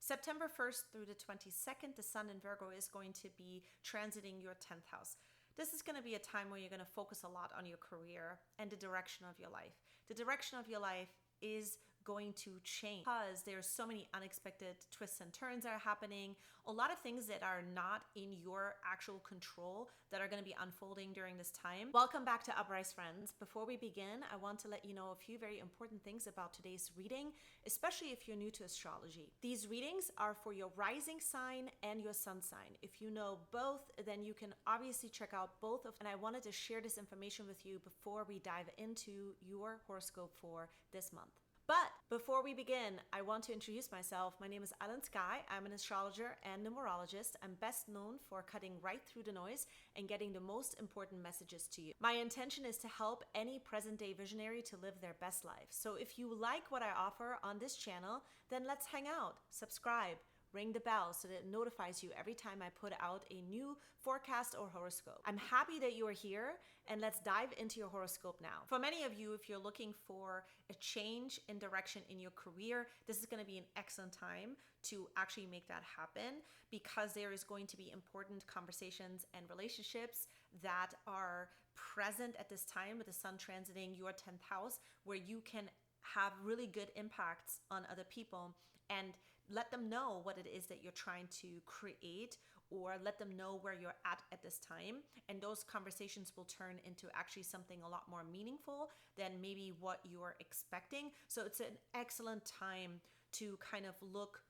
September 1st through the 22nd, the Sun in Virgo is going to be transiting your 10th house. This is going to be a time where you're going to focus a lot on your career and the direction of your life. The direction of your life is going to change because there's so many unexpected twists and turns that are happening. A lot of things that are not in your actual control that are going to be unfolding during this time. Welcome back to Uprise, friends. Before we begin, I want to let you know a few very important things about today's reading, especially if you're new to astrology. These readings are for your rising sign and your sun sign. If you know both, then you can obviously check out both of them. And I wanted to share this information with you before we dive into your horoscope for this month. But before we begin, I want to introduce myself. My name is Aylin Sky. I'm an astrologer and numerologist. I'm best known for cutting right through the noise and getting the most important messages to you. My intention is to help any present-day visionary to live their best life. So if you like what I offer on this channel, then let's hang out, subscribe, ring the bell so that it notifies you every time I put out a new forecast or horoscope. I'm happy that you are here, and let's dive into your horoscope now. For many of you, if you're looking for a change in direction in your career, this is going to be an excellent time to actually make that happen, because there is going to be important conversations and relationships that are present at this time with the Sun transiting your 10th house, where you can have really good impacts on other people and let them know what it is that you're trying to create, or let them know where you're at this time. And those conversations will turn into actually something a lot more meaningful than maybe what you're expecting. So it's an excellent time to kind of look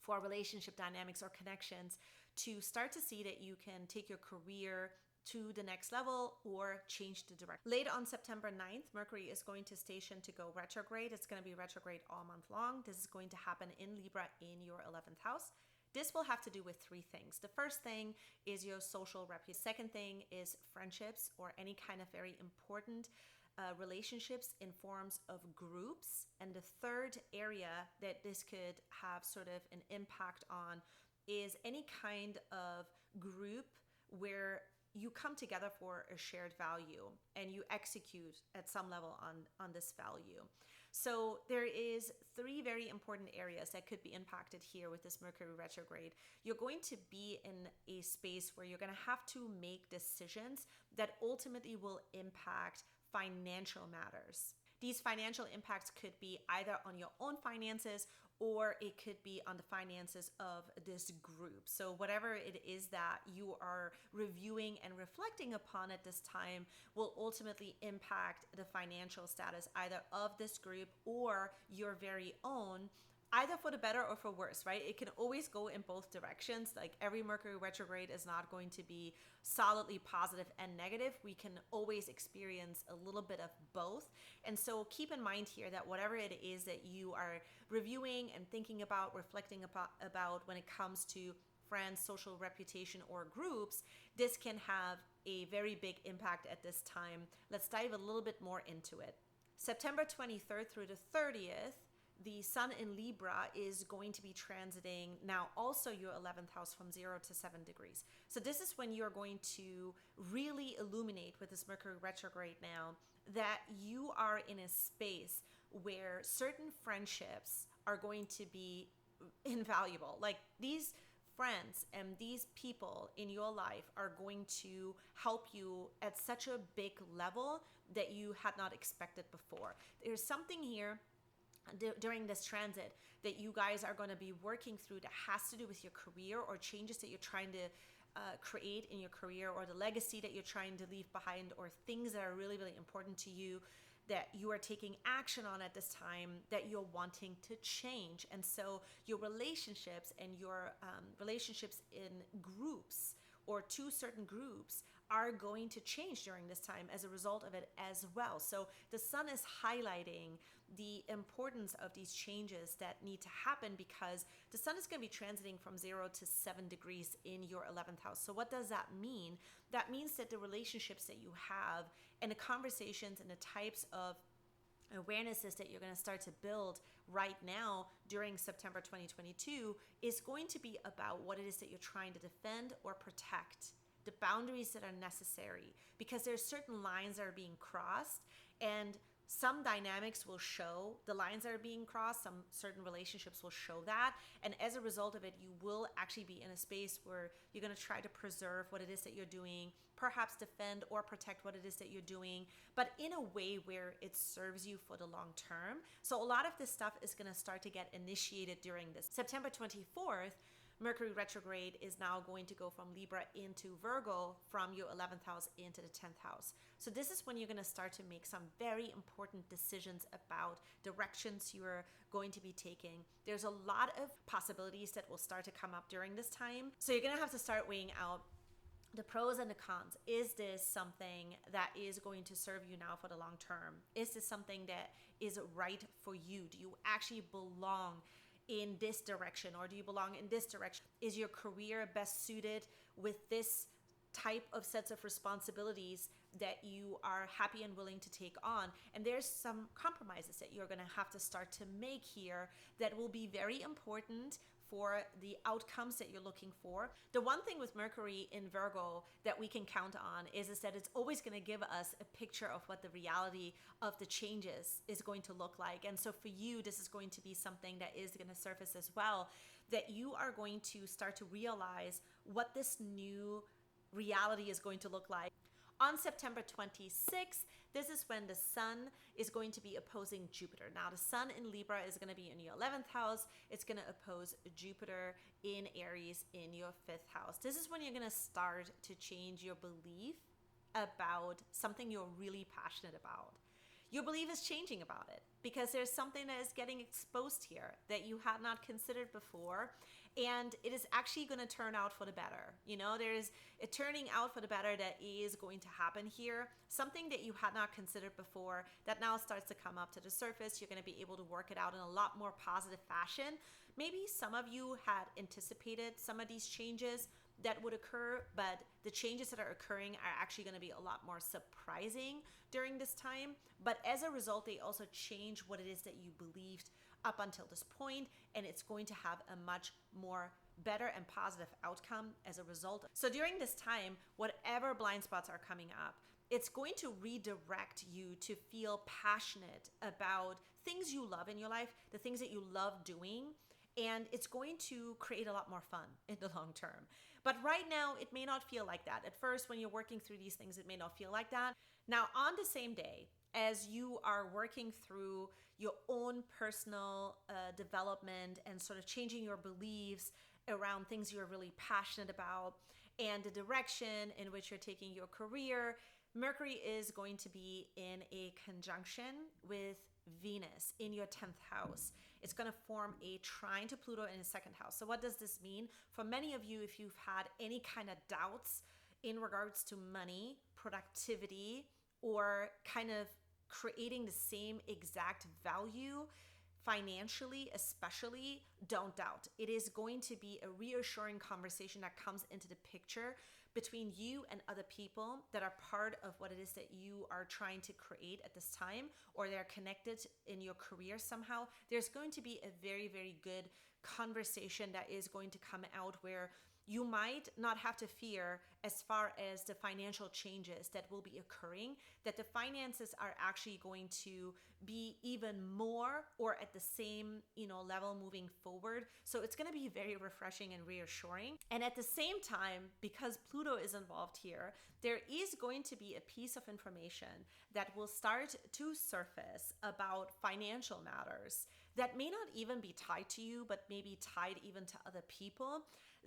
for relationship dynamics or connections to start to see that you can take your career to the next level or change the direction. Late on September 9th, Mercury is going to station to go retrograde. It's going to be retrograde all month long. This is going to happen in Libra in your 11th house. This will have to do with three things. The first thing is your social reputation. Second thing is friendships or any kind of very important relationships in forms of groups. And the third area that this could have sort of an impact on is any kind of group where you come together for a shared value and you execute at some level on this value. So there is three very important areas that could be impacted here with this Mercury retrograde. You're going to be in a space where you're going to have to make decisions that ultimately will impact financial matters. These financial impacts could be either on your own finances, or it could be on the finances of this group. So whatever it is that you are reviewing and reflecting upon at this time will ultimately impact the financial status either of this group or your very own, either for the better or for worse, right? It can always go in both directions. Like, every Mercury retrograde is not going to be solidly positive and negative. We can always experience a little bit of both. And so keep in mind here that whatever it is that you are reviewing and thinking about, reflecting about when it comes to friends, social reputation, or groups, this can have a very big impact at this time. Let's dive a little bit more into it. September 23rd through the 30th, the Sun in Libra is going to be transiting now also your 11th house from 0 to 7 degrees. So this is when you're going to really illuminate with this Mercury retrograde now that you are in a space where certain friendships are going to be invaluable. Like, these friends and these people in your life are going to help you at such a big level that you had not expected before. There's something here during this transit that you guys are going to be working through that has to do with your career or changes that you're trying to create in your career, or the legacy that you're trying to leave behind, or things that are really, really important to you that you are taking action on at this time that you're wanting to change. And so your relationships and your relationships in groups or to certain groups are going to change during this time as a result of it as well. So the Sun is highlighting the importance of these changes that need to happen, because the Sun is going to be transiting from 0 to 7 degrees in your 11th house. So what does that mean? That means that the relationships that you have and the conversations and the types of awarenesses that you're going to start to build right now during September 2022 is going to be about what it is that you're trying to defend or protect, the boundaries that are necessary, because there's certain lines that are being crossed, and some dynamics will show the lines that are being crossed, some certain relationships will show that. And as a result of it, you will actually be in a space where you're going to try to preserve what it is that you're doing, perhaps defend or protect what it is that you're doing, but in a way where it serves you for the long term. So a lot of this stuff is going to start to get initiated during this. September 24th, Mercury retrograde is now going to go from Libra into Virgo, from your 11th house into the 10th house. So this is when you're going to start to make some very important decisions about directions you're going to be taking. There's a lot of possibilities that will start to come up during this time. So you're going to have to start weighing out the pros and the cons. Is this something that is going to serve you now for the long term? Is this something that is right for you? Do you actually belong in this direction, or do you belong in this direction? Is your career best suited with this type of sets of responsibilities that you are happy and willing to take on? And there's some compromises that you're going to have to start to make here that will be very important for the outcomes that you're looking for. The one thing with Mercury in Virgo that we can count on is that it's always going to give us a picture of what the reality of the changes is going to look like. And so for you, this is going to be something that is going to surface as well, that you are going to start to realize what this new reality is going to look like. On September 26th, this is when the Sun is going to be opposing Jupiter. Now, the Sun in Libra is going to be in your 11th house. It's going to oppose Jupiter in Aries in your 5th house. This is when you're going to start to change your belief about something you're really passionate about. Your belief is changing about it because there's something that is getting exposed here that you had not considered before. And it is actually going to turn out for the better. You know, there's a turning out for the better that is going to happen here. Something that you had not considered before that now starts to come up to the surface. You're going to be able to work it out in a lot more positive fashion. Maybe some of you had anticipated some of these changes that would occur, but the changes that are occurring are actually going to be a lot more surprising during this time. But as a result, they also change what it is that you believed up until this point, and it's going to have a much more better and positive outcome as a result. So during this time, whatever blind spots are coming up, it's going to redirect you to feel passionate about things you love in your life, the things that you love doing, and it's going to create a lot more fun in the long term. But right now, it may not feel like that. At first, when you're working through these things, it may not feel like that. Now, on the same day, as you are working through your own personal development and sort of changing your beliefs around things you're really passionate about and the direction in which you're taking your career, Mercury is going to be in a conjunction with Venus in your 10th house. It's going to form a trine to Pluto in the 2nd house. So what does this mean? For many of you, if you've had any kind of doubts in regards to money, productivity, or kind of creating the same exact value financially, especially, don't doubt. It is going to be a reassuring conversation that comes into the picture between you and other people that are part of what it is that you are trying to create at this time, or they're connected in your career somehow. There's going to be a very, very good conversation that is going to come out where you might not have to fear as far as the financial changes that will be occurring, that the finances are actually going to be even more or at the same, level moving forward. So it's going to be very refreshing and reassuring. And at the same time, because Pluto is involved here, there is going to be a piece of information that will start to surface about financial matters that may not even be tied to you, but maybe tied even to other people,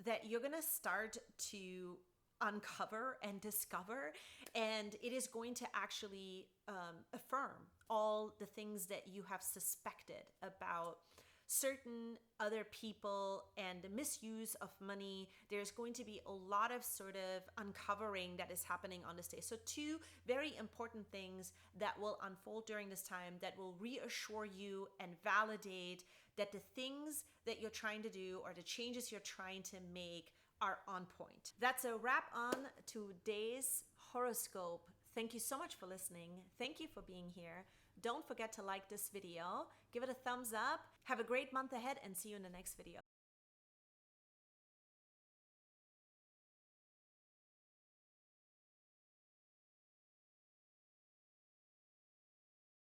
that you're going to start to uncover and discover, and it is going to actually affirm all the things that you have suspected about certain other people and the misuse of money. There's going to be a lot of sort of uncovering that is happening on this day. So two very important things that will unfold during this time that will reassure you and validate that the things that you're trying to do or the changes you're trying to make are on point. That's a wrap on today's horoscope. Thank you so much for listening. Thank you for being here. Don't forget to like this video, give it a thumbs up. Have a great month ahead and see you in the next video.